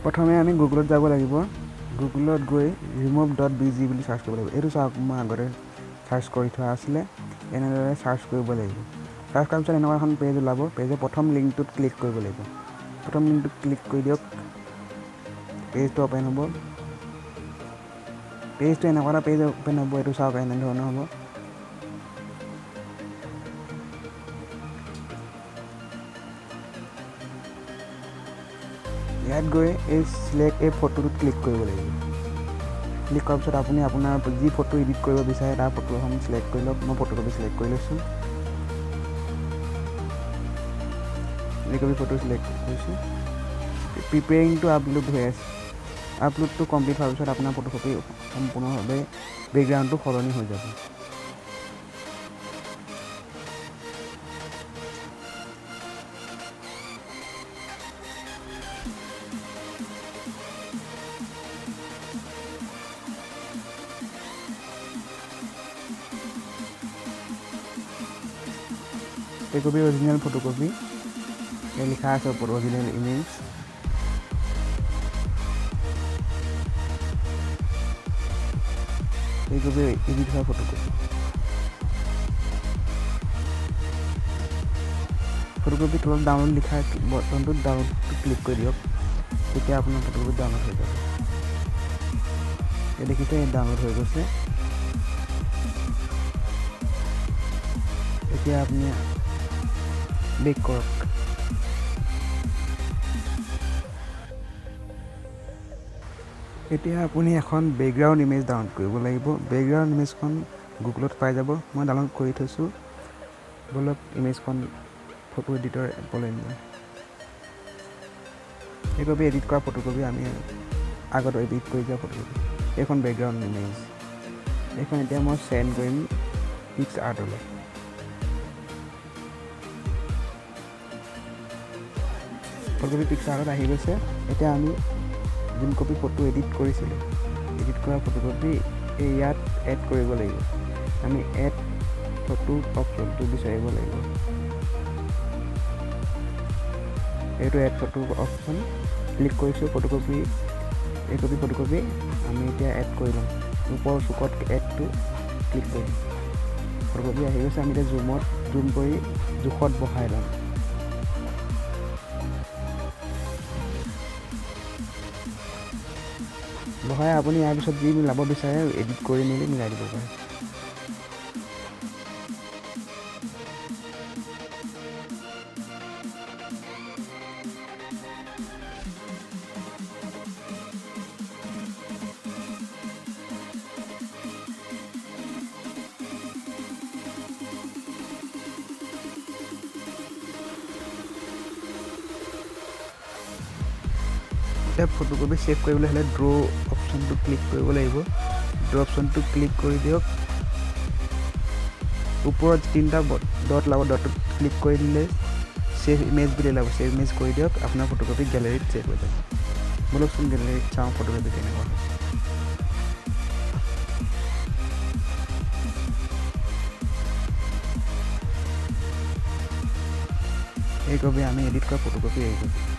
প্ৰথমে আমি গুগলত যাব লাগিব গুগলত গৈ remove.bg বুলি সাৰ্চ কৰিব লাগিব এইটো চাওক মই আগতে সাৰ্চ কৰি থোৱা আছিল এনেদৰে সাৰ্চ কৰিব লাগিব সাৰ্চ কৰাৰ পিছত এনেকুৱা এখন পেজ ওলাব পেজৰ প্ৰথম লিংকটোত ক্লিক কৰিব লাগিব প্ৰথম লিংকটোত ক্লিক কৰি দিয়ক পেজটো ওপেন হ'ব পেজটো এনেকুৱা এটা পেজ ওপেন হ'ব এইটো চাওক এনে ধৰণৰ হ'ব ইয়াত গৈ এই সিলেক্ট এই ফটোটোত ক্লিক কৰিব লাগিব ক্লিক কৰাৰ পিছত আপুনি আপোনাৰ যি ফটো এডিট কৰিব বিচাৰে তাৰ ফটো এখন সিলেক্ট কৰি লওক মই ফটোকপি সিলেক্ট কৰি লৈছোঁ এই কপি ফটো সিলেক্ট কৰিছোঁ প্ৰিপেয়াৰিং টু আপলোড হৈ আছে আপলোডটো কমপ্লিট হোৱাৰ পিছত আপোনাৰ ফটোকপি সম্পূৰ্ণভাৱে বেকগ্ৰাউণ্ডটো সলনি হৈ যাব এই কপি অৰিজিনেল ফটোকপি এই লিখা আছে ওপৰত অৰিজিনেল ইমেজ এই কপি এডিট হোৱা ফটোকপি তলত ডাউনলোড লিখা বটনটোত ডাউনলোডটো ক্লিক কৰি দিয়ক তেতিয়া আপোনাৰ ফটোকপি ডাউনলোড হৈ যাব এই দেখিছে ডাউনলোড হৈ গৈছে এতিয়া আপুনি বেক কৰক এতিয়া আপুনি এখন বেকগ্ৰাউণ্ড ইমেজ ডাউনলোড কৰিব লাগিব বেকগ্ৰাউণ্ড ইমেজখন গুগলত পাই যাব মই ডাউনলোড কৰি থৈছোঁ বলক ইমেজখন ফটো এডিটৰ এপলৈ নিওঁ এই কপি এডিট কৰা ফটোকপি আমি আগত এডিট কৰি যোৱা ফটোকপি এইখন বেকগ্ৰাউণ্ড ইমেজ এইখন এতিয়া মই চেণ্ড কৰিম পিক্সআৰ্টলৈ ফটোকপি পিক্সআৰ্টত আহি গৈছে এতিয়া আমি যোন কপি ফটো এডিট কৰিছিলোঁ এডিট কৰা ফটোকপি ইয়াত এড কৰিব লাগিব আমি এড ফটো অপশ্যনটো বিচাৰিব লাগিব এইটো এড ফটো অপশ্যন ক্লিক কৰিছোঁ ফটোকপি এই কপি ফটোকপি আমি এতিয়া এড কৰি ল'ম ওপৰৰ চুকত এডটো ক্লিক কৰিম ফটোকপি আহি গৈছে আমি এতিয়া জুম কৰি জোখত বহাই ল'ম বহাই আপুনি ইয়াৰ পিছত যি মিলাব বিচাৰে এডিট কৰি মেলি মিলাই দিব পাৰে এতিয়া ফটোকপি সেভ কৰিবলৈ হ'লে ড্ৰ অপশ্যনটো ক্লিক কৰিব লাগিব ড্ৰ অপশ্যনটো ক্লিক কৰি দিয়ক ওপৰত তিনিটা ডট লাগিব ডটত ক্লিক কৰি দিলে সেভ ইমেজ বুলি লাগিব সেভ ইমেজ কৰি দিয়ক আপোনাৰ ফটোকপি গেলেৰীত সেভ হৈ যাব বলকচোন গেলেৰীত চাওঁ ফটোকপি কেনেকুৱা এই কপি আমি এডিট কৰা ফটোকপি এই কপি